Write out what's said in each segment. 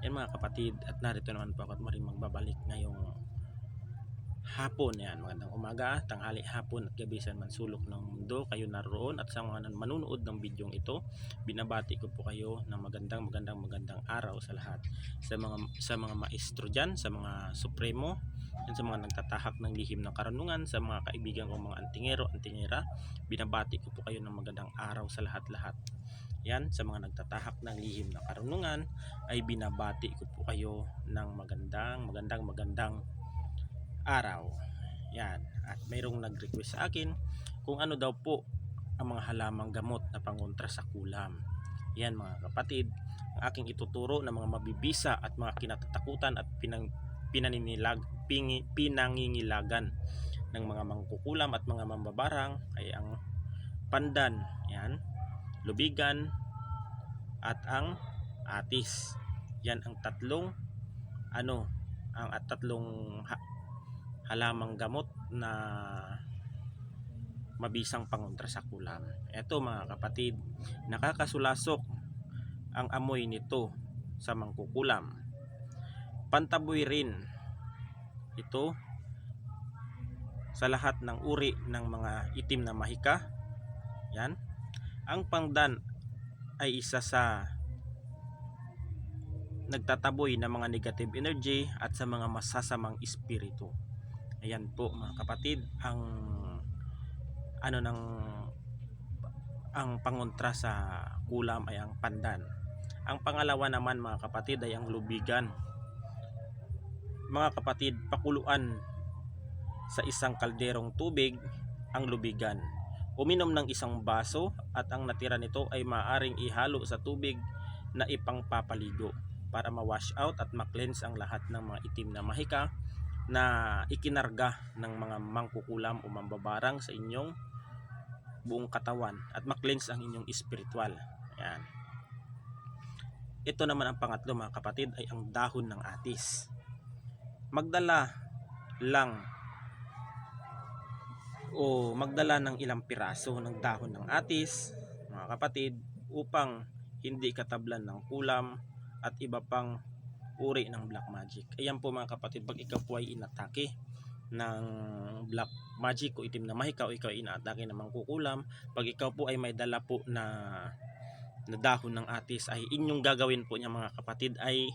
Yan mga kapatid, at narito naman po ako at maring magbabalik ngayong hapon. Yan, magandang umaga, tanghali, hapon at gabi sa man sulok ng mundo kayo naroon, at sa mga manunood ng bidyong ito, binabati ko po kayo ng magandang araw sa lahat. Sa mga maestro diyan, sa mga supremo, yan, sa mga nagtatahak ng lihim ng karunungan, sa mga kaibigan kong mga antingero, antingera, binabati ko po kayo ng magandang araw sa lahat-lahat. Yan, sa mga nagtatahak ng lihim ng karunungan ay binabati ko po kayo ng magandang araw. Yan, at mayroong nag-request sa akin kung ano daw po ang mga halamang gamot na pangontra sa kulam. Yan mga kapatid, ang aking ituturo ng mga mabibisa at mga kinatatakutan at pinangingilagan ng mga mangkukulam at mga mambabarang ay ang pandan, yan, lubigan at ang atis. Yan ang tatlong halamang gamot na mabisang pangontra sa kulam. Ito mga kapatid, nakakasulasok ang amoy nito sa mangkukulam. Pantaboy rin ito sa lahat ng uri ng mga itim na mahika. Yan. Ang pandan ay isa sa nagtataboy ng mga negative energy at sa mga masasamang espiritu. Ayan po mga kapatid, ang pangontra sa kulam ay ang pandan. Ang pangalawa naman mga kapatid ay ang lubigan. Mga kapatid, pakuluan sa isang kalderong tubig ang lubigan. Uminom ng isang baso at ang natira nito ay maaaring ihalo sa tubig na ipangpapaligo para ma-wash out at ma-cleanse ang lahat ng mga itim na mahika na ikinarga ng mga mangkukulam o mambabarang sa inyong buong katawan at ma-cleanse ang inyong espiritual. Yan. Ito naman ang pangatlo mga kapatid ay ang dahon ng atis. Magdala ng ilang piraso ng dahon ng atis mga kapatid upang hindi katablan ng kulam at iba pang uri ng black magic. Ayan po mga kapatid, pag ikaw po ay inatake ng black magic o itim na mahika o ikaw ay inaatake ng mangkukulam, pag ikaw po ay may dala po na dahon ng atis, ay inyong gagawin po niya mga kapatid ay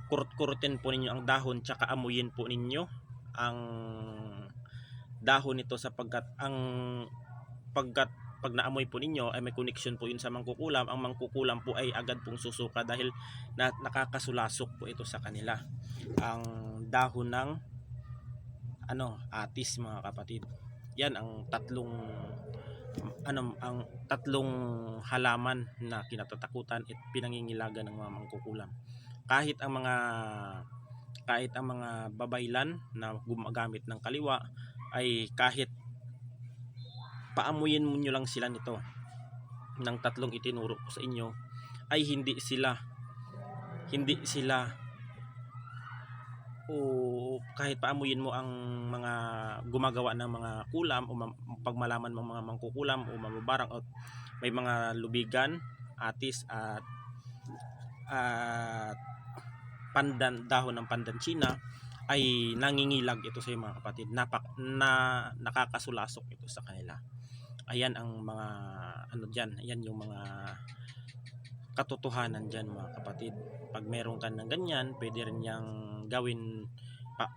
kurut-kurutin po ninyo ang dahon, tsaka amuyin po ninyo ang dahon nito sapagkat pag naamoy po ninyo ay may connection po yun sa mangkukulam. Ang mangkukulam po ay agad pong susuka dahil nakakasulasok po ito sa kanila. Ang dahon ng atis mga kapatid. Yan ang tatlong halaman na kinatatakutan at pinangingilagan ng mga mangkukulam. Kahit ang mga babaylan na gumagamit ng kaliwa ay kahit paamuyin mo nyo lang sila nito ng tatlong itinuro ko sa inyo ay hindi sila kahit paamuyin mo ang mga gumagawa ng mga kulam o pagmalaman ng mga mangkukulam o mababarang o may mga lubigan, atis at pandan, dahon ng pandan China, ay nangingilag ito sa mga kapatid, nakakasulasok ito sa kanila. Ayan ang mga dyan, ayan yung mga katotohanan dyan mga kapatid. Pag meron ka ng ganyan, pwede rin yang gawin,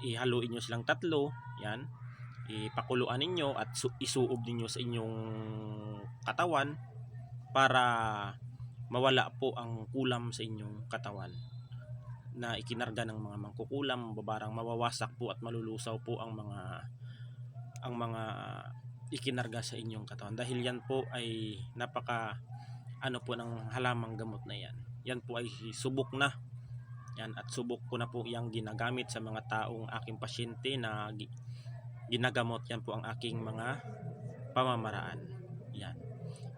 ihaluin nyo silang tatlo, yan, ipakuluan ninyo at isuob ninyo sa inyong katawan para mawala po ang kulam sa inyong katawan na ikinarga ng mga mangkukulam, babarang mawawasak po at malulusaw po ang mga ikinarga sa inyong katawan, dahil yan po ay napaka po ng halamang gamot na yan. Yan po ay subok na yan, at subok ko na po yung ginagamit sa mga taong aking pasyente na ginagamot. Yan po ang aking mga pamamaraan. Yan,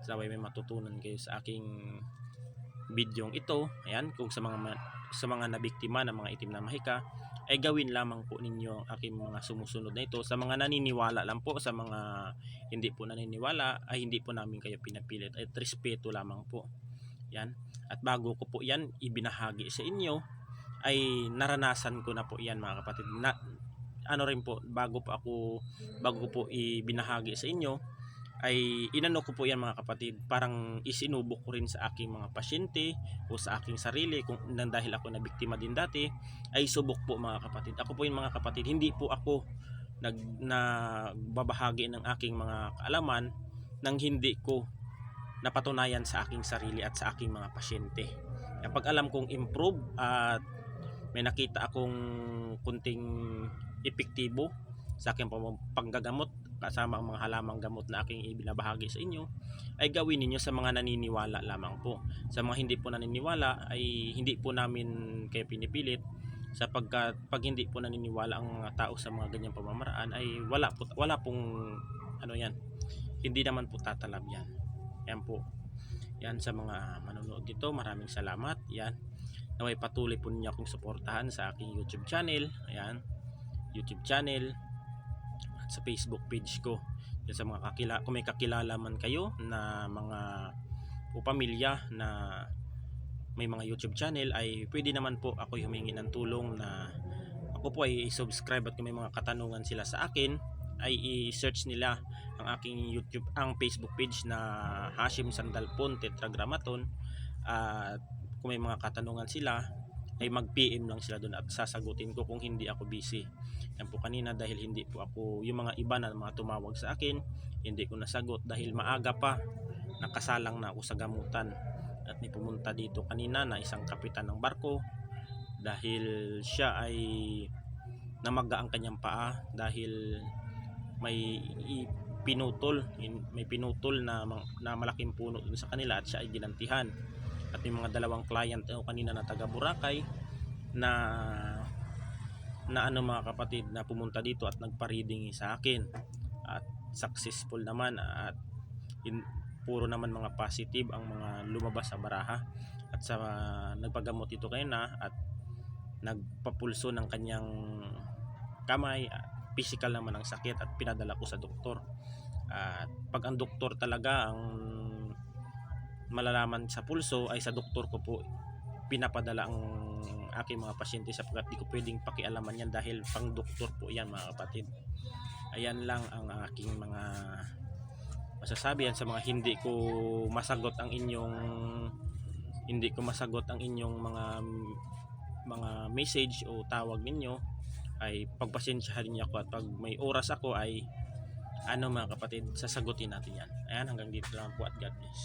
sabay may matutunan kayo sa aking bidyong ito. Ayan, kung sa mga nabiktima ng mga itim na mahika ay gawin lamang po ninyo ang aking mga sumusunod na ito. Sa mga naniniwala lang po, sa mga hindi po naniniwala ay hindi po namin kayo pinapilit, at respeto lamang po yan. At bago ko po yan ibinahagi sa inyo ay naranasan ko na po yan mga kapatid. Na, ano rin po, bago ko po ibinahagi sa inyo, ay inano ko po yan mga kapatid, parang isinubok ko rin sa aking mga pasyente o sa aking sarili kung dahil ako na biktima din dati, ay subok po mga kapatid. Ako po yung mga kapatid, hindi po ako nagbabahagi ng aking mga kaalaman nang hindi ko napatunayan sa aking sarili at sa aking mga pasyente. Kapag alam kong improve at may nakita akong kunting epektibo sa aking panggagamot kasama ang mga halamang gamot na aking ibinabahagi sa inyo, ay gawin ninyo sa mga naniniwala lamang po. Sa mga hindi po naniniwala ay hindi po namin kayo pinipilit, sapagkat pag hindi po naniniwala ang mga tao sa mga ganyang pamamaraan ay wala pong ano yan, hindi naman po tatalab yan. Yan po. Yan sa mga manonood dito, maraming salamat. Yan. Naway patuloy po ninyo akong suportahan sa aking YouTube channel. Ayan. YouTube channel at sa Facebook page ko. Yan sa mga kung may kakilala man kayo na mga o pamilya na may mga YouTube channel, ay pwede naman po ako humingi ng tulong na ako po ay i-subscribe, at kung may mga katanungan sila sa akin ay i-search nila ang aking ang Facebook page na Hashim Sandalpon Tetragrammaton, at kung may mga katanungan sila ay mag-PM lang sila doon at sasagutin ko kung hindi ako busy. Yan po kanina, dahil hindi po ako, yung mga iba na mga tumawag sa akin, hindi ko nasagot dahil maaga pa, nakasalang na ako sa gamutan. At may pumunta dito kanina na isang kapitan ng barko, dahil siya ay namaga ang kanyang paa dahil may pinutol na malaking puno dun sa kanila, at siya ay ginantihan. At may mga dalawang client kanina na taga Boracay na ano mga kapatid, na pumunta dito at nagpa-reading sa akin, at successful naman, at puro naman mga positive ang mga lumabas sa baraha. At sa nagpagamot ito kanina at nagpapulso ng kanyang kamay, physical naman ang sakit, at pinadala ko sa doktor. At pag ang doktor talaga ang malalaman sa pulso, ay sa doktor ko po pinapadala ang aking mga pasyente, sapagkat di ko pwedeng pakialaman yan dahil pang doktor po yan mga kapatid. Ayan lang ang aking mga masasabi. Yan sa mga hindi ko masagot ang inyong mga message o tawag ninyo, ay pagpasensyahan niyo ako, at pag may oras ako ay mga kapatid, sasagutin natin yan. Ayan, hanggang dito lang po, at God bless.